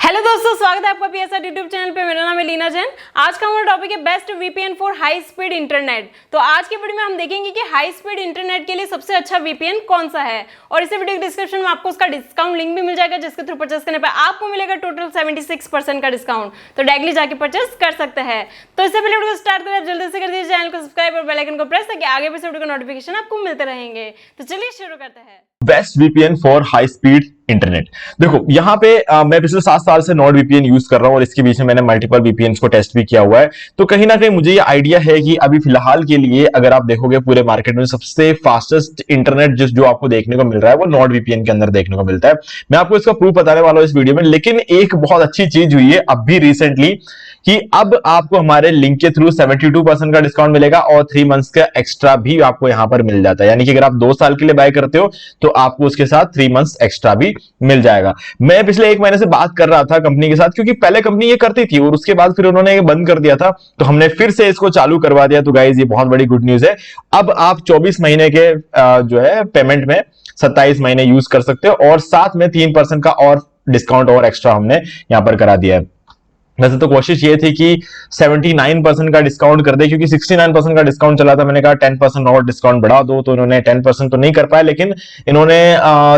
Hello दोस्तों, स्वागत है आपका पीएसआर यूट्यूब चैनल पे। मेरा नाम है लीना जैन। आज का हमारा टॉपिक है best VPN for high speed internet. तो आज की वीडियो में हम देखेंगे कि हाई स्पीड इंटरनेट के लिए सबसे अच्छा वीपीएन कौन सा है, और इसी वीडियो के डिस्क्रिप्शन में आपको उसका डिस्काउंट लिंक भी मिल जाएगा, जिसके थ्रू परचेस करने पर आपको मिलेगा टोटल 76% का डिस्काउंट। तो डायरेक्टली जाके परचेस कर सकते हैं। तो इससे पहले वीडियो को स्टार्ट करें, जल्दी से कर दीजिए चैनल को सब्सक्राइब और बेल आइकन को प्रेस, ताकि आगे भी वीडियो का नोटिफिकेशन आपको मिलते रहेंगे। तो चलिए शुरू करते हैं। Best VPN for high speed internet. देखो यहाँ पे मैं पिछले 7 साल से नॉर्ड वीपीएन यूज कर रहा हूं और इसके बीच में मैंने मल्टीपल वीपीएन को टेस्ट भी किया हुआ है। तो कहीं ना कहीं मुझे ये आइडिया है कि अभी फिलहाल के लिए अगर आप देखोगे पूरे मार्केट में सबसे फास्टेस्ट इंटरनेट जो आपको देखने को मिल रहा है वो नॉर्ड वीपीएन के अंदर देखने को मिलता है। मैं आपको इसका प्रूफ बताने वाला हूं इस वीडियो में। लेकिन एक बहुत अच्छी चीज हुई है अब भी रिसेंटली कि अब आपको हमारे लिंक के थ्रू 72% का डिस्काउंट मिलेगा और 3 मंथ्स का एक्स्ट्रा भी आपको यहां पर मिल जाता है। यानी कि अगर आप 2 साल के लिए बाय करते हो तो आपको उसके साथ 3 मंथ्स एक्स्ट्रा भी मिल जाएगा। मैं पिछले 1 महीने से बात कर रहा था कंपनी के साथ, क्योंकि पहले कंपनी ये करती थी और उसके बाद फिर उन्होंने ये बंद कर दिया था, तो हमने फिर से इसको चालू करवा दिया। तो गाइस ये बहुत बड़ी गुड न्यूज है। अब आप 24 महीने के जो है पेमेंट में 27 महीने यूज कर सकते हो और साथ में 3% का और डिस्काउंट और एक्स्ट्रा हमने यहां पर करा दिया है। वैसे तो कोशिश ये थी कि 79% का डिस्काउंट कर दे, क्योंकि 69% का डिस्काउंट चला था। मैंने कहा 10% और डिस्काउंट बढ़ा दो, तो इन्होंने 10% तो नहीं कर पाए, लेकिन इन्होंने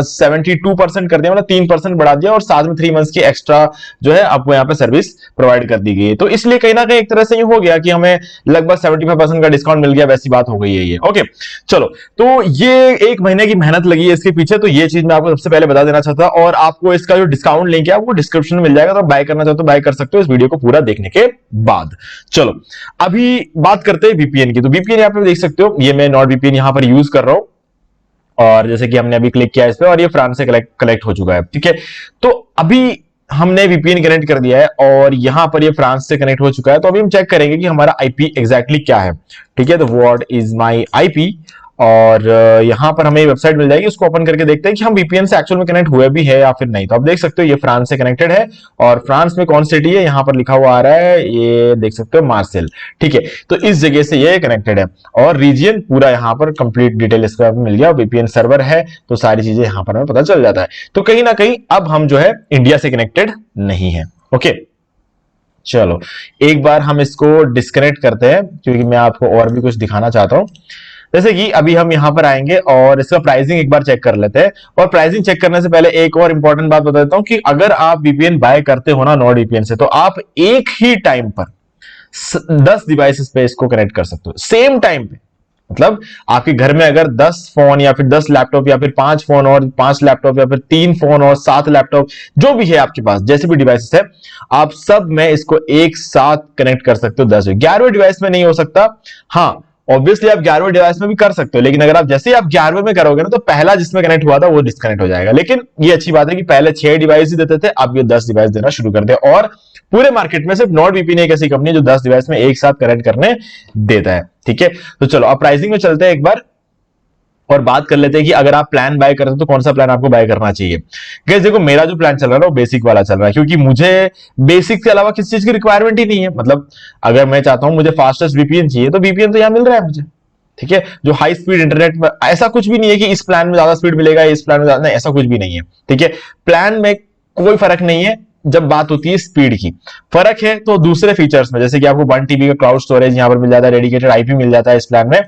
72% कर दिया, मतलब 3% बढ़ा दिया और साथ में 3 मंथ्स की एक्स्ट्रा जो है आपको यहाँ पे सर्विस प्रोवाइड कर दी गई है। तो इसलिए कहीं ना कहीं एक तरह से ये हो गया कि हमें लगभग 75% का डिस्काउंट मिल गया, वैसी बात हो गई है ये। ओके चलो, तो ये 1 महीने की मेहनत लगी है इसके पीछे, तो ये चीज मैं आपको सबसे पहले बता देना चाहता। और आपको इसका जो डिस्काउंट लिंक है वो डिस्क्रिप्शन में मिल जाएगा, तो बाय करना चाहो तो बाय कर सकते हो वीडियो को पूरा देखने के बाद। चलो अभी बात करते हैं वीपीएन की। तो वीपीएन यहां पे देख सकते हो, ये मैं नॉर्ड वीपीएन यहां पर यूज कर रहा हूं और जैसे कि हमने अभी क्लिक किया इस पे और ये फ्रांस से कलेक्ट हो चुका है। ठीक है, तो अभी हमने वीपीएन कनेक्ट कर दिया है और यहां पर ये फ्रांस से कनेक्ट हो चुका है। तो अभी हम चेक करेंगे कि हमारा आईपी एग्जैक्टली क्या है। ठीक है, तो व्हाट इज माय आईपी, और यहां पर हमें वेबसाइट मिल जाएगी, उसको ओपन करके देखते हैं कि हम वीपीएन से एक्चुअल में कनेक्ट हुए भी है या फिर नहीं। तो आप देख सकते हो ये फ्रांस से कनेक्टेड है और फ्रांस में कौन सिटी है यहां पर लिखा हुआ आ रहा है, ये देख सकते हो मार्सेल। ठीक है, तो इस जगह से ये कनेक्टेड है और रीजन पूरा यहां पर कंप्लीट डिटेल इसका मिल गया। वीपीएन सर्वर है तो सारी चीजें यहां पर हमें पता चल जाता है। तो कहीं ना कहीं अब हम जो है इंडिया से कनेक्टेड नहीं है। ओके चलो एक बार हम इसको डिस्कनेक्ट करते हैं, क्योंकि मैं आपको और भी कुछ दिखाना चाहता हूं। जैसे कि अभी हम यहां पर आएंगे और इसका प्राइसिंग एक बार चेक कर लेते हैं। और प्राइसिंग चेक करने से पहले एक और इंपॉर्टेंट बात बता देता हूं कि अगर आप वीपीएन बाय करते हो ना नॉर्ड वीपीएन से, तो आप एक ही टाइम पर 10 डिवाइसेस पे इसको कनेक्ट कर सकते हो सेम टाइम पे। मतलब आपके घर में अगर 10 फोन या फिर 10 लैपटॉप या फिर 5 फोन और 5 लैपटॉप या फिर 3 फोन और 7 लैपटॉप, जो भी है आपके पास जैसे भी डिवाइसेस है, आप सब में इसको एक साथ कनेक्ट कर सकते हो। 10 11वें डिवाइस में नहीं हो सकता। हाँ ऑब्वियसली आप 11वें डिवाइस में भी कर सकते हो, लेकिन अगर आप जैसे ही आप 11वें में करोगे ना, तो पहला जिसमें कनेक्ट हुआ था वो डिस्कनेक्ट हो जाएगा। लेकिन ये अच्छी बात है कि पहले 6 डिवाइस ही देते थे, अब ये 10 डिवाइस देना शुरू कर दे। और पूरे मार्केट में सिर्फ नॉर्ड वीपीएन एक ऐसी कंपनी है जो 10 डिवाइस में एक साथ कनेक्ट करने देता है। ठीक है, तो चलो अब प्राइसिंग में चलते हैं एक बार और बात कर लेते हैं कि अगर आप प्लान बाय करते हो तो कौन सा प्लान आपको बाय करना चाहिए। गाइस देखो, मेरा जो प्लान चल रहा है वो बेसिक वाला चल रहा है, क्योंकि मुझे बेसिक के अलावा किसी चीज की रिक्वायरमेंट ही नहीं है। मतलब अगर मैं चाहता हूं मुझे फास्टेस्ट वीपीएन चाहिए, तो वीपीएन तो यहां मिल रहा है मुझे। ठीक है, जो हाई स्पीड इंटरनेट में ऐसा कुछ भी नहीं है कि इस प्लान में ज्यादा स्पीड मिलेगा, इस प्लान में ज्यादा नहीं, ऐसा कुछ भी नहीं है। ठीक है, प्लान में कोई फर्क नहीं है जब बात होती है स्पीड की। फर्क है तो दूसरे फीचर्स में, जैसे कि आपको 1 TB का क्लाउड स्टोरेज यहां पर मिल जाता है, डेडिकेटेड आईपी मिल जाता है इस प्लान में।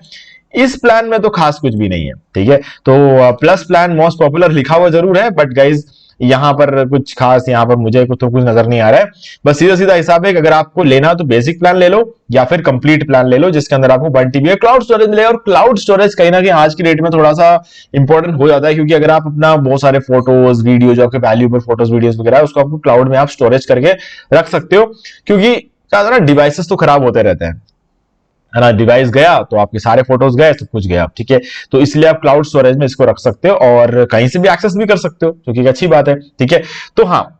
इस प्लान में तो खास कुछ भी नहीं है। ठीक है, तो प्लस प्लान मोस्ट पॉपुलर लिखा हुआ जरूर है, बट गाइज यहां पर कुछ खास यहां पर मुझे कुछ नजर नहीं आ रहा है। बस सीधा सीधा हिसाब है कि अगर आपको लेना तो बेसिक प्लान ले लो या फिर कंप्लीट प्लान ले लो, जिसके अंदर आपको 1 TB क्लाउड स्टोरेज मिलेगा। और क्लाउड स्टोरेज कहीं ना कहीं आज की डेट में थोड़ा सा इंपॉर्टेंट हो जाता है, क्योंकि अगर आप अपना बहुत सारे फोटोज वीडियो, जो आपके वैल्यूएबल फोटोज वीडियोज वगैरह है, उसको आपको क्लाउड में आप स्टोरेज करके रख सकते हो। क्योंकि क्या ना, डिवाइसेस तो खराब होते रहते हैं, है ना। डिवाइस गया तो आपके सारे फोटोज गए, सब कुछ गया। ठीक है, तो इसलिए आप क्लाउड स्टोरेज में इसको रख सकते हो और कहीं से भी एक्सेस भी कर सकते हो, जो कि अच्छी बात है। ठीक है, तो हाँ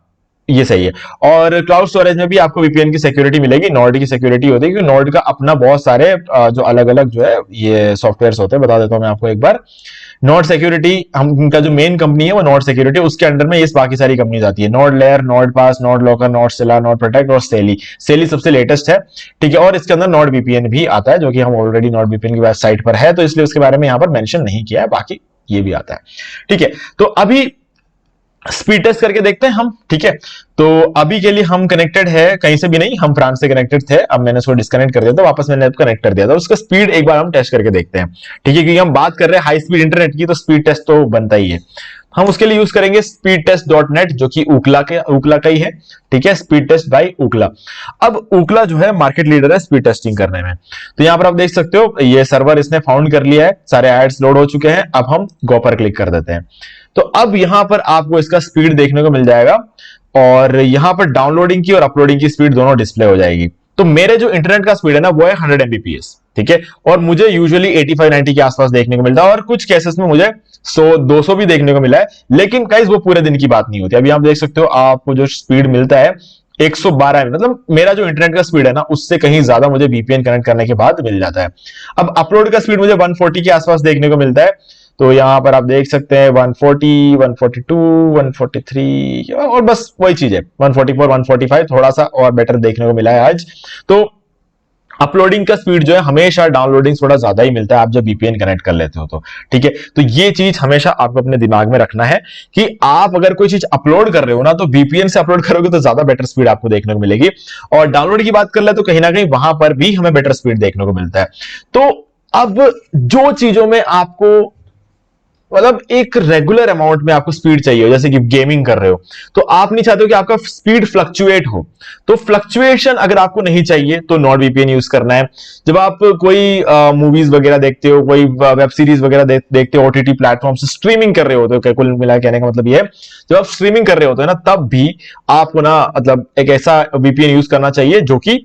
ये सही है। और क्लाउड स्टोरेज में भी आपको वीपीएन की सिक्योरिटी मिलेगी, नॉर्ड की सिक्योरिटी होती है, क्योंकि नॉर्ड का अपना बहुत सारे जो अलग अलग जो है ये सॉफ्टवेयर होते हैं। बता देता हूं मैं आपको एक बार। नॉर्ड सिक्योरिटी, हम उनका जो मेन कंपनी है वो नॉर्ड सिक्योरिटी, उसके अंडर में ये बाकी सारी कंपनीज आती है। नॉर्ड लेयर, नॉर्ड पास, नॉर्ड लॉकर, नॉर्ड सिला, नॉर्ड प्रोटेक्ट और सेली। सेली सबसे लेटेस्ट है। ठीक है, और इसके अंदर नॉर्ड वीपीएन भी आता है, जो कि हम ऑलरेडी नॉर्ड वीपीएन की वेबसाइट पर है, तो इसलिए उसके बारे में यहां पर मेंशन नहीं किया है, बाकी ये भी आता है। ठीक है, तो अभी स्पीड टेस्ट करके देखते हैं हम, ठीक है। तो अभी के लिए हम कनेक्टेड है कहीं से भी नहीं, हम फ्रांस से कनेक्टेड थे, अब मैंने उसको डिस्कनेक्ट कर दिया था, वापस मैंने कनेक्ट कर दिया था। उसका स्पीड एक बार हम टेस्ट करके देखते हैं, ठीक है, क्योंकि हम बात कर रहे हैं हाई स्पीड इंटरनेट की, तो स्पीड टेस्ट तो बनता ही है। हम उसके लिए यूज करेंगे speedtest.net, जो कि ऊकला का ही है, ठीक है, स्पीड टेस्ट बाय ऊकला। अब ऊकला जो है मार्केट लीडर है स्पीड टेस्टिंग करने में। तो यहां पर आप देख सकते हो ये सर्वर इसने फाउंड कर लिया है, सारे एड्स लोड हो चुके हैं। अब हम गो पर क्लिक कर देते हैं, तो अब यहां पर आपको इसका स्पीड देखने को मिल जाएगा, और यहां पर डाउनलोडिंग की और अपलोडिंग की स्पीड दोनों डिस्प्ले हो जाएगी। तो मेरे जो इंटरनेट का स्पीड है ना वो है 100 Mbps, ठीक है, और मुझे यूजुअली 85-90 के आसपास देखने को मिलता है, और कुछ केसेस में मुझे 100-200 भी देखने को मिला है। लेकिन गाइस वो पूरे दिन की बात नहीं होती। अभी आप देख सकते हो आपको जो स्पीड मिलता है 112 मतलब मेरा जो इंटरनेट का स्पीड है ना उससे कहीं ज्यादा मुझे VPN कनेक्ट करने के बाद मिल जाता है। अब अपलोड का स्पीड मुझे 140 के आसपास देखने को मिलता है। तो यहां पर आप देख सकते हैं 140, 142, 143 और बस वही चीज है 144, 145, थोड़ा सा और बेटर देखने को मिला है आज। तो अपलोडिंग का स्पीड जो है हमेशा डाउनलोडिंग थोड़ा ज्यादा ही मिलता है आप जब VPN कनेक्ट कर लेते हो तो, ठीक है। तो ये चीज हमेशा आपको अपने दिमाग में रखना है कि आप अगर कोई चीज अपलोड कर रहे हो ना तो VPN से अपलोड करोगे तो ज्यादा बेटर स्पीड आपको देखने को मिलेगी, और डाउनलोड की बात कर ले तो कहीं ना कहीं वहां पर भी हमें बेटर स्पीड देखने को मिलता है। तो अब जो चीजों में आपको मतलब एक रेगुलर अमाउंट में आपको स्पीड चाहिए, जैसे कि गेमिंग कर रहे हो तो आप नहीं चाहते हो कि आपका स्पीड फ्लक्चुएट हो, तो फ्लक्चुएशन अगर आपको नहीं चाहिए तो नॉट VPN यूज करना है। जब आप कोई मूवीज वगैरह देखते हो, कोई वेब सीरीज वगैरह देखते हो, OTT प्लेटफॉर्म से स्ट्रीमिंग कर रहे हो, तो कुल मिला कहने का मतलब ये है जब आप स्ट्रीमिंग कर रहे होते हो ना तब भी आपको ना मतलब एक ऐसा VPN यूज करना चाहिए जो कि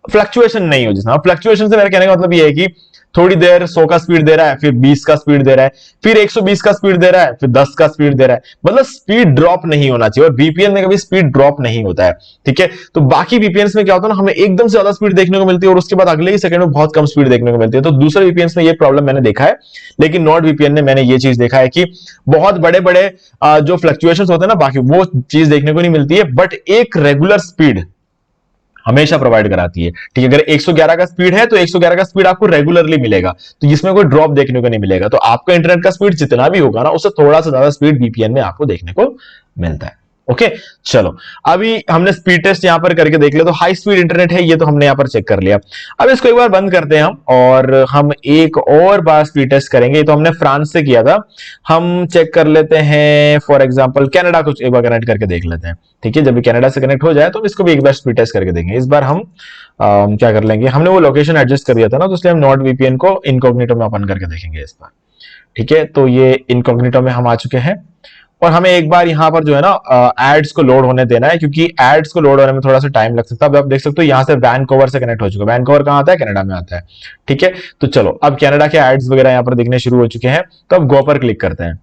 फ्लक्चुएशन नहीं हो। जिसमें फ्लक्चुएशन से मेरा कहने का मतलब ये है कि थोड़ी देर 100 का स्पीड दे रहा है, फिर 20 का स्पीड दे रहा है, फिर 120 का स्पीड दे रहा है, फिर 10 का स्पीड दे रहा है, मतलब स्पीड ड्रॉप नहीं होना चाहिए, और VPN में कभी स्पीड ड्रॉप नहीं होता है, ठीक है। तो बाकी VPNs में क्या होता है ना हमें एकदम से ज्यादा स्पीड देखने को मिलती है और उसके बाद अगले ही सेकंड में बहुत कम स्पीड देखने को मिलती है। तो दूसरे VPNs में ये प्रॉब्लम मैंने देखा है, लेकिन नॉट VPN ने मैंने ये चीज देखा है कि बहुत बड़े बड़े जो फ्लक्चुएशन होते हैं ना बाकी वो चीज देखने को नहीं मिलती है, बट एक रेगुलर स्पीड हमेशा प्रोवाइड कराती है, ठीक है। अगर 111 का स्पीड है तो 111 का स्पीड आपको रेगुलरली मिलेगा, तो इसमें कोई ड्रॉप देखने को नहीं मिलेगा। तो आपका इंटरनेट का स्पीड जितना भी होगा ना उससे थोड़ा सा ज्यादा स्पीड VPN में आपको देखने को मिलता है। ओके, चलो अभी हमने स्पीड टेस्ट यहां पर करके देख लिया, तो हाई स्पीड इंटरनेट है ये तो हमने यहां पर चेक कर लिया। अब इसको एक बार बंद करते हैं हम, और हम एक और बार स्पीड टेस्ट करेंगे। तो हमने फ्रांस से किया था, हम चेक कर लेते हैं फॉर एग्जांपल कनाडा को एक बार कनेक्ट करके देख लेते हैं, ठीक है। जब भी कनाडा से कनेक्ट हो जाए तो इसको भी एक बार स्पीड टेस्ट करके देंगे। इस बार हम क्या कर लेंगे, हमने वो लोकेशन एडजस्ट कर दिया था ना, तो इसलिए हम नॉट VPN को इनकॉग्निटो में ओपन करके देखेंगे इस बार, ठीक है। तो ये इनकॉग्निटो में हम आ चुके हैं, और हमें एक बार यहां पर जो है ना एड्स को लोड होने देना है, क्योंकि एड्स को लोड होने में थोड़ा सा टाइम लग सकता है। अब आप देख सकते हो यहां से वैनकूवर से कनेक्ट हो चुका है। वैनकूवर कहां आता है, कनाडा में आता है, ठीक है। तो चलो अब कनाडा के एड्स वगैरह यहां पर दिखने शुरू हो चुके हैं, तो अब गो पर क्लिक करते हैं,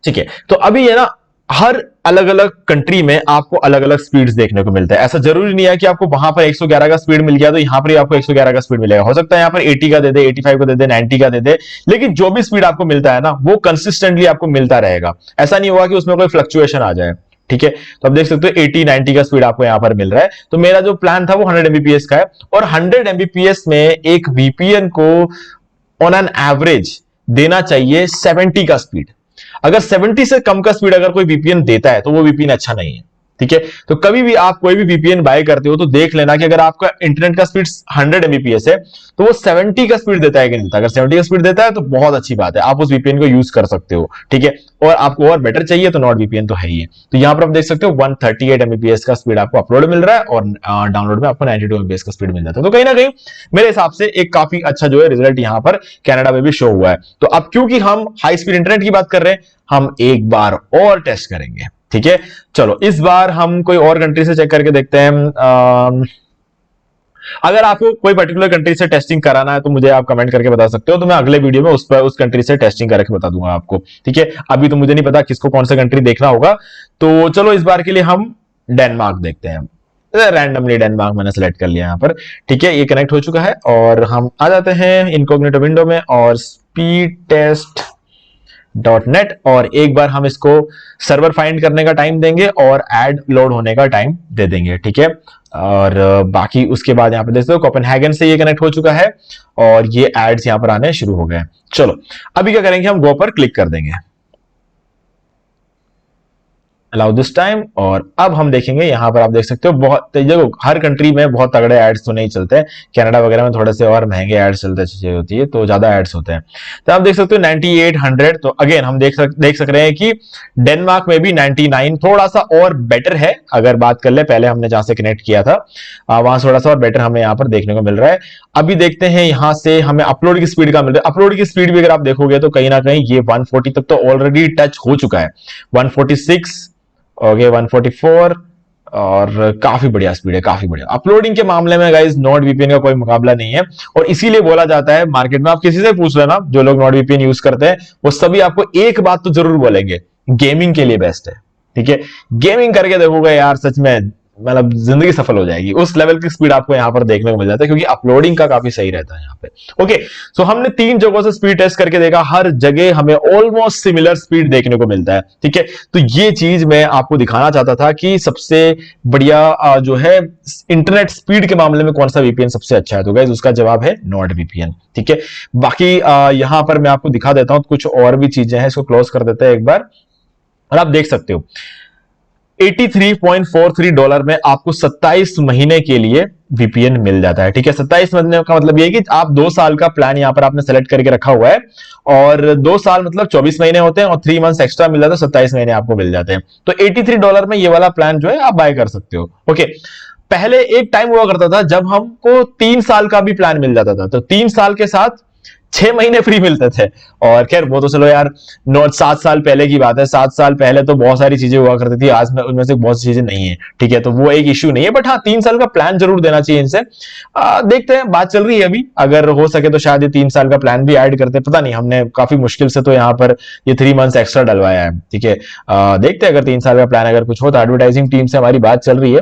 ठीक है। तो अभी ये ना हर अलग अलग कंट्री में आपको अलग अलग स्पीड्स देखने को मिलता है। ऐसा जरूरी नहीं है कि आपको वहां पर 111 का स्पीड मिल गया तो यहां पर ही आपको 111 का स्पीड मिलेगा। हो सकता है यहां पर 80 का दे दे, 85 का दे दे, 90 का दे दे, लेकिन जो भी स्पीड आपको मिलता है ना वो कंसिस्टेंटली आपको मिलता रहेगा। ऐसा नहीं होगा कि उसमें कोई फ्लक्चुएशन आ जाए, ठीक है। तो आप देख सकते हो 80-90 का स्पीड आपको यहां पर मिल रहा है। तो मेरा जो प्लान था वो 100 Mbps का है, और 100 Mbps में एक VPN को ऑन एन एवरेज देना चाहिए 70 का स्पीड। अगर 70 से कम का स्पीड अगर कोई VPN देता है तो वो VPN अच्छा नहीं है, ठीक है। तो कभी भी आप कोई भी VPN बाय करते हो तो देख लेना कि अगर आपका इंटरनेट का स्पीड 100 Mbps है तो वो 70 का स्पीड देता है कि नहीं देता। अगर 70 का स्पीड देता है तो बहुत अच्छी बात है, आप उस VPN को यूज कर सकते हो, ठीक है। और आपको और बेटर चाहिए तो नॉट VPN तो है ही है। तो यहां पर आप देख सकते हो 138 Mbps का स्पीड आपको अपलोड मिल रहा है, और डाउनलोड में आपको 92 Mbps का स्पीड मिल जाता है। तो कहीं ना कहीं मेरे हिसाब से एक काफी अच्छा जो है रिजल्ट यहां पर कनाडा में भी शो हुआ है। तो अब क्योंकि हम हाई स्पीड इंटरनेट की बात कर रहे हैं, हम एक बार और टेस्ट करेंगे, ठीक है। चलो इस बार हम कोई और कंट्री से चेक करके देखते हैं। अगर आपको कोई पर्टिकुलर कंट्री से टेस्टिंग कराना है तो मुझे आप कमेंट करके बता सकते हो, तो मैं अगले वीडियो में उस कंट्री से टेस्टिंग करके बता दूंगा आपको, ठीक है। अभी तो मुझे नहीं पता किसको कौन सा कंट्री देखना होगा। तो चलो इस बार के लिए हम डेनमार्क देखते हैं। रैंडमली डेनमार्क मैंने सेलेक्ट कर लिया यहाँ पर, ठीक है। ये कनेक्ट हो चुका है, और हम आ जाते हैं इनकॉग्निटो विंडो में, और स्पीड टेस्ट .net और एक बार हम इसको सर्वर फाइंड करने का टाइम देंगे और ऐड लोड होने का टाइम दे देंगे, ठीक है। और बाकी उसके बाद यहाँ पे देख सकते हो कोपेनहेगन से ये कनेक्ट हो चुका है और ये एड्स यहाँ पर आने शुरू हो गए। चलो अभी क्या करेंगे, हम गो पर क्लिक कर देंगे, अलाउ दिस टाइम, और अब हम देखेंगे यहाँ पर आप देख सकते हो बहुत देखो हर कंट्री में बहुत तगड़े एड्स तो नहीं चलते हैं, कनाडा वगैरह में थोड़े से और महंगे एड्स चलते चीजें होती है तो ज्यादा एड्स होते हैं। तो आप देख सकते हो 9800, तो अगेन हम देख सक रहे हैं कि डेनमार्क में भी 99 थोड़ा सा और बेटर है। अगर बात कर ले पहले हमने जहां से कनेक्ट किया था वहां थोड़ा सा और बेटर हमें यहाँ पर देखने को मिल रहा है। अभी देखते हैं यहाँ से हमें अपलोड की स्पीड का मिल रहा है। अपलोड की स्पीड भी अगर आप देखोगे तो कहीं ना कहीं ये 140 तक तो ऑलरेडी टच हो चुका है, 146 ओके 144, और काफी बढ़िया स्पीड है, काफी बढ़िया। अपलोडिंग के मामले में गाइस नॉर्ड वीपीएन का कोई मुकाबला नहीं है और इसीलिए बोला जाता है मार्केट में, आप किसी से पूछ लेना जो लोग नॉर्ड वीपीएन यूज करते हैं वो सभी आपको एक बात तो जरूर बोलेंगे, गेमिंग के लिए बेस्ट है, ठीक है। गेमिंग करके देखोगे यार सच में मतलब जिंदगी सफल हो जाएगी, उस लेवल की स्पीड आपको यहाँ पर देखने को मिल जाता है क्योंकि अपलोडिंग का काफी सही रहता है यहाँ पे। ओके सो हमने 3 जगहों से स्पीड टेस्ट करके देखा, हर जगह हमें ऑलमोस्ट सिमिलर स्पीड देखने को मिलता है, ठीक है। तो ये चीज मैं आपको दिखाना चाहता था कि सबसे बढ़िया जो है इंटरनेट स्पीड के मामले में कौन सा वीपीएन सबसे अच्छा है, तो गाइस उसका जवाब है नॉर्ड वीपीएन, ठीक है। बाकी यहां पर मैं आपको दिखा देता हूं कुछ और भी चीजें हैं, इसको क्लोज कर देते हैं एक बार और आप देख सकते हो $83.43 में आपको 27 महीने के लिए वीपीएन मिल जाता है, ठीक है। 27 महीने का मतलब ये है कि आप 2 साल का प्लान यहां पर आपने सेलेक्ट करके रखा हुआ है और 2 साल मतलब 24 महीने होते हैं और 3 मंथ्स एक्स्ट्रा मिल जाता है, 27 महीने आपको मिल जाते हैं। तो $83 में ये वाला प्लान जो है आप बाय कर सकते हो। ओके पहले एक टाइम हुआ करता था जब हमको 3 साल का भी प्लान मिल जाता था, तो 3 साल के साथ 6 महीने फ्री मिलते थे। और खैर वो तो चलो यार 7 साल पहले की बात है, 7 साल पहले तो बहुत सारी चीजें हुआ करती थी, आज में उनमें से बहुत सी चीजें नहीं है, ठीक है। तो वो एक इश्यू नहीं है, बट हाँ 3 साल का प्लान जरूर देना चाहिए इनसे। देखते हैं, बात चल रही है अभी, अगर हो सके तो शायद ये 3 साल का प्लान भी ऐड करते, पता नहीं, हमने काफी मुश्किल से तो यहाँ पर ये 3 मंथ्स एक्स्ट्रा डलवाया है, ठीक है। देखते हैं अगर 3 साल का प्लान अगर कुछ हो तो एडवर्टाइजिंग टीम से हमारी बात चल रही है,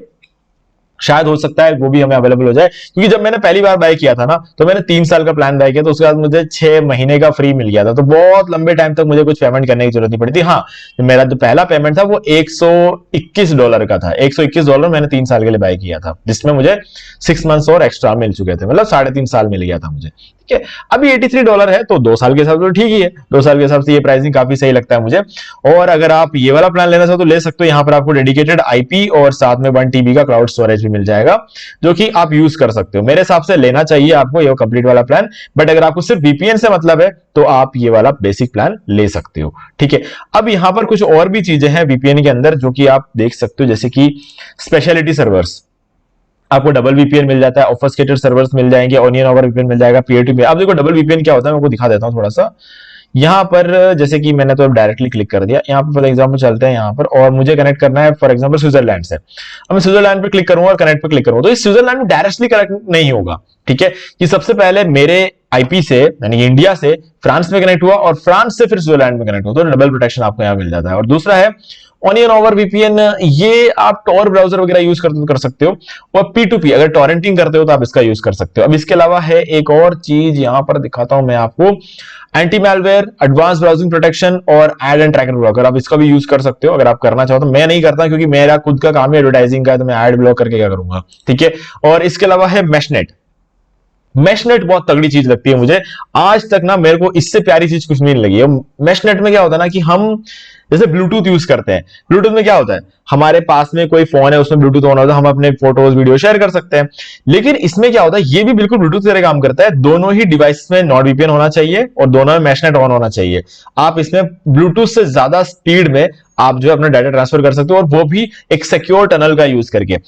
शायद हो सकता है वो भी हमें अवेलेबल हो जाए। क्योंकि जब मैंने पहली बार बाय किया था ना तो मैंने 3 साल का प्लान बाय किया तो उसके बाद मुझे 6 महीने का फ्री मिल गया था, तो बहुत लंबे टाइम तक मुझे कुछ पेमेंट करने की जरूरत नहीं पड़ी थी। हाँ मेरा जो पहला पेमेंट था वो $121 का था, $121 मैंने 3 साल के लिए बाय किया था, जिसमें मुझे 6 मंथ्स और एक्स्ट्रा मिल चुके थे, मतलब 3.5 साल मिल गया था मुझे, ठीक है। अभी $83 है तो 2 साल के हिसाब से तो ठीक ही है, 2 साल के हिसाब से ये प्राइसिंग काफी सही लगता है मुझे। और अगर आप ये वाला प्लान लेना चाहो तो ले सकते हो, यहाँ पर आपको डेडिकेटेड आईपी और साथ में 1 TB का क्लाउड स्टोरेज भी मिल जाएगा जो कि आप यूज कर सकते हो। मेरे हिसाब से लेना चाहिए आपको ये कंप्लीट वाला प्लान, बट अगर आपको सिर्फ वीपीएन से मतलब है तो आप ये वाला बेसिक प्लान ले सकते हो, ठीक है। अब यहाँ पर कुछ और भी चीजें हैं वीपीएन के अंदर जो कि आप देख सकते हो, जैसे कि स्पेशलिटी सर्वर्स, आपको डबल वीपीएन मिल जाता है, ऑफस्केटेड सर्वर्स मिल जाएंगे, ओनियन ओवर वीपीएन मिल जाएगा, पीयर टू पीयर। अब देखो डबल वीपीएन क्या होता है मैं आपको दिखा देता हूं थोड़ा सा। यहाँ पर जैसे कि मैंने तो डायरेक्टली क्लिक कर दिया, यहाँ पर फॉर एग्जांपल चलते हैं यहाँ पर और मुझे कनेक्ट करना है फॉर एग्जांपल स्विट्जरलैंड से। अब मैं स्विट्जरलैंड पे क्लिक करूंगा और कनेक्ट पे क्लिक करूंगा तो इस स्विट्जरलैंड में डायरेक्टली कनेक्ट नहीं होगा, ठीक है। कि सबसे पहले मेरे आईपी से यानी इंडिया से फ्रांस में कनेक्ट हुआ और फ्रांस से फिर स्विट्जरलैंड में कनेक्ट हुआ, तो डबल प्रोटेक्शन आपको यहाँ मिल जाता है। और दूसरा है ओनियन ओवर वीपीएन, ये आप टॉर ब्राउजर वगैरह यूज कर सकते हो और P2P अगर टॉरेंटिंग करते हो तो आप इसका यूज कर सकते हो। अब इसके अलावा है एक और चीज यहां पर दिखाता हूं मैं आपको, anti malware, advance browsing protection और एड एंड ट्रैकर ब्लॉकर, आप इसका भी यूज कर सकते हो अगर आप करना चाहो तो। मैं नहीं करता क्योंकि मेरा खुद का काम है एडवर्टाइजिंग का, तो मैं एड ब्लॉक करके क्या करूंगा, ठीक है। और इसके अलावा है मैशनेट, मैशनेट बहुत तगड़ी चीज लगती है मुझे, आज तक ना मेरे को इससे प्यारी चीज कुछ नहीं लगी है। मैशनेट में क्या होता है ना कि हम जैसे ब्लूटूथ यूज करते हैं, ब्लूटूथ में क्या होता है हमारे पास में कोई फोन है उसमें ब्लूटूथ ऑन होता है, हम अपने फोटोज वीडियो शेयर कर सकते हैं। लेकिन इसमें क्या होता है, ये भी बिल्कुल ब्लूटूथ की तरह काम करता है, दोनों ही डिवाइस में नॉर्ड वीपीएन होना चाहिए और दोनों में मैशनेट ऑन होना चाहिए। आप इसमें ब्लूटूथ से ज्यादा स्पीड में आप जो है अपना डाटा ट्रांसफर कर सकते हो और वो भी एक सिक्योर टनल का यूज करके।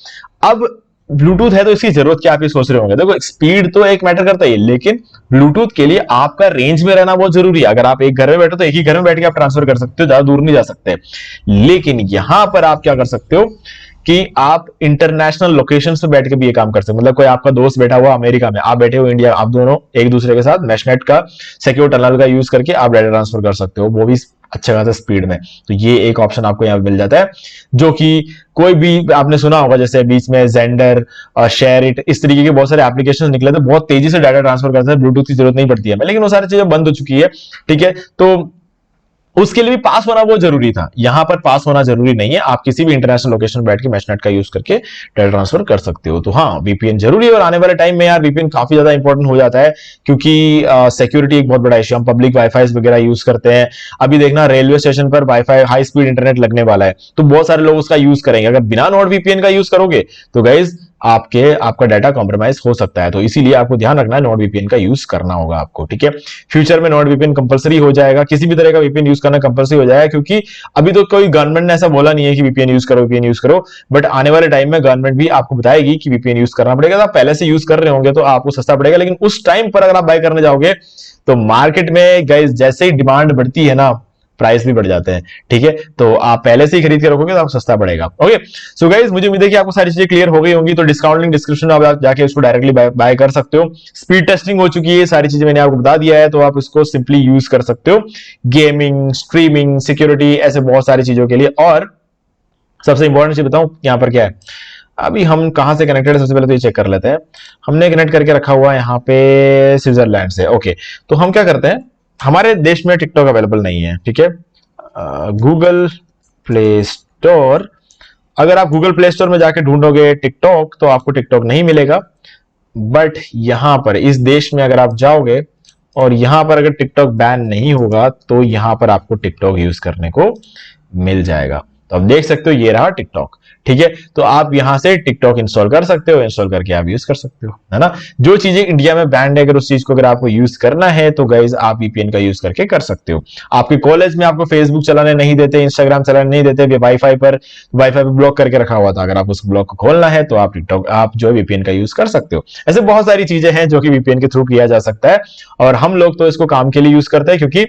अब ब्लूटूथ है तो इसकी जरूरत क्या आप ये सोच रहे होंगे, देखो स्पीड तो एक मैटर करता है लेकिन ब्लूटूथ के लिए आपका रेंज में रहना बहुत जरूरी है। अगर आप एक घर में बैठो तो एक ही घर में बैठ के आप ट्रांसफर कर सकते हो, ज्यादा दूर नहीं जा सकते। लेकिन यहां पर आप क्या कर सकते हो कि आप इंटरनेशनल लोकेशन पे बैठ के भी ये काम कर सकते हो, मतलब कोई आपका दोस्त बैठा हुआ अमेरिका में, आप बैठे हो इंडिया, आप दोनों एक दूसरे के साथ मैशनेट का सिक्योर टनल का यूज करके आप डाटा ट्रांसफर कर सकते हो, वो भी अच्छा खासा स्पीड में। तो ये एक ऑप्शन आपको यहाँ मिल जाता है जो कि कोई भी आपने सुना होगा, जैसे बीच में जेंडर, शेयर इट, इस तरीके के बहुत सारे एप्लीकेशन निकले थे, बहुत तेजी से डाटा ट्रांसफर करते हैं, ब्लूटूथ की जरूरत नहीं पड़ती है, लेकिन वो सारी चीजें बंद हो चुकी है, ठीक है। तो उसके लिए भी पास होना बहुत जरूरी था। यहां पर पास होना जरूरी नहीं है, आप किसी भी इंटरनेशनल लोकेशन बैठ के मैशनेट का यूज करके डेटा ट्रांसफर कर सकते हो। तो हाँ, वीपीएन जरूरी है और आने वाले टाइम में यार वीपीएन काफी ज्यादा इंपॉर्टेंट हो जाता है, क्योंकि सिक्योरिटी एक बहुत बड़ा इश्यू। हम पब्लिक वाईफाई वगैरह यूज करते हैं, अभी देखना रेलवे स्टेशन पर वाईफाई हाई स्पीड इंटरनेट लगने वाला है, तो बहुत सारे लोग उसका यूज करेंगे। अगर बिना नॉट वीपीएन का यूज करोगे तो गाइज आपका डाटा कॉम्प्रोमाइज हो सकता है। तो इसीलिए आपको ध्यान रखना है, नॉट वीपीएन का यूज करना होगा आपको, ठीक है। फ्यूचर में नॉट वीपीएन कंपलसरी हो जाएगा, किसी भी तरह का वीपीएन यूज करना कंपलसरी हो जाएगा, क्योंकि अभी तो कोई गवर्नमेंट ने ऐसा बोला नहीं है कि वीपीएन यूज करो, बट आने वाले टाइम में गवर्नमेंट भी आपको बताएगी कि वीपीएन यूज करना पड़ेगा। तो आप पहले से यूज कर रहे होंगे तो आपको सस्ता पड़ेगा, लेकिन उस टाइम पर अगर आप बाय करने जाओगे तो मार्केट में गाइस जैसे ही डिमांड बढ़ती है ना, प्राइस भी बढ़ जाते हैं, ठीक है। तो आप पहले से ही खरीद के रखोगे तो आपको सस्ता पड़ेगा। ओके, सो गाइस मुझे उम्मीद है कि आपको सारी चीजें क्लियर हो गई होंगी। तो डिस्काउंट लिंक डिस्क्रिप्शन में आप जाके उसको डायरेक्टली बाय कर सकते हो। स्पीड टेस्टिंग हो चुकी है, सारी चीजें मैंने आपको बता दिया है, तो आप इसको सिंपली यूज कर सकते हो गेमिंग, स्ट्रीमिंग, सिक्योरिटी, ऐसे बहुत सारी चीजों के लिए। और सबसे इंपॉर्टेंट चीज बताऊं यहाँ पर क्या है, अभी हम कहां से कनेक्टेड है सबसे पहले तो ये चेक कर लेते हैं। हमने कनेक्ट करके रखा हुआ है यहाँ पे स्विट्जरलैंड से। ओके, तो हम क्या करते हैं, हमारे देश में टिकटॉक अवेलेबल नहीं है, ठीक है। गूगल प्ले स्टोर, अगर आप गूगल प्ले स्टोर में जाके ढूंढोगे टिकटॉक तो आपको टिकटॉक नहीं मिलेगा। बट यहां पर इस देश में अगर आप जाओगे और यहां पर अगर टिकटॉक बैन नहीं होगा तो यहां पर आपको टिकटॉक यूज करने को मिल जाएगा। तो आप देख सकते हो ये रहा टिकटॉक, ठीक है। तो आप यहां से टिकटॉक इंस्टॉल कर सकते हो, इंस्टॉल करके आप यूज कर सकते हो, है ना। जो चीजें इंडिया में बैंड है, अगर उस चीज को अगर आपको यूज करना है तो गाइज आप वीपीएन का यूज करके कर सकते हो। आपके कॉलेज में आपको फेसबुक चलाने नहीं देते, इंस्टाग्राम चलाने नहीं देते, वाईफाई पर ब्लॉक करके रखा हुआ था, अगर आप उस ब्लॉक को खोलना है तो आप टिकटॉक आप जो वीपीएन का यूज कर सकते हो। ऐसे बहुत सारी चीजें हैं जो कि वीपीएन के थ्रू किया जा सकता है, और हम लोग तो इसको काम के लिए यूज करते हैं, क्योंकि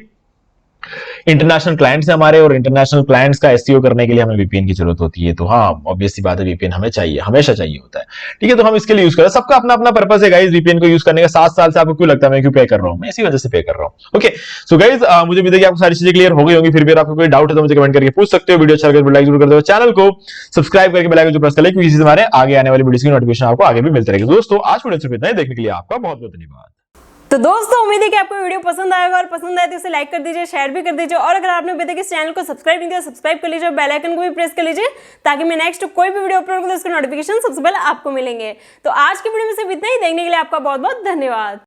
इंटरनेशनल क्लाइंट्स है हमारे, और इंटरनेशनल क्लाइंट्स का एसईओ करने के लिए हमें वीपीएन की जरूरत होती है। तो हाँ, ऑब्वियस सी बात है, वीपीएन हमें चाहिए, हमेशा चाहिए होता है, ठीक है। तो हम इसके लिए यूज कर रहे हैं, सबका अपना अपना पर्पस है गाइस वीपीएन को यूज करने का। 7 साल से आपको क्यों लगता है मैं क्यों पे कर रहा हूं, मैं इसी वजह से पे कर रहा हूं। ओके, सो गाइस मुझे उम्मीद है कि आपको सारी चीजें क्लियर हो गई होंगी। फिर भी आपको कोई डाउट है तो मुझे कमेंट करके पूछ सकते हो। वीडियो अच्छा लगे तो लाइक जरूर कर दो, चैनल को सब्सक्राइब करके बेल आइकन जो प्रेस कर ले, क्योंकि इससे हमारे आगे आने वाली वीडियोस की नोटिफिकेशन आपको आगे भी मिलती रहेगी। दोस्तों आज वीडियो सिर्फ इतना ही, देखने के लिए आपका बहुत बहुत धन्यवाद। तो दोस्तों उम्मीद है कि आपको वीडियो पसंद आएगा, और पसंद आए तो इसे लाइक कर दीजिए, शेयर भी कर दीजिए, और अगर आपने अभी तक इस चैनल को सब्सक्राइब नहीं किया सब्सक्राइब कर लीजिए, बेल आइकन को भी प्रेस कर लीजिए, ताकि मैं नेक्स्ट कोई भी वीडियो अपलोड करूं तो उसके नोटिफिकेशन सबसे पहले आपको मिलेंगे। तो आज की वीडियो में सिर्फ इतना ही, देखने के लिए आपका बहुत बहुत धन्यवाद।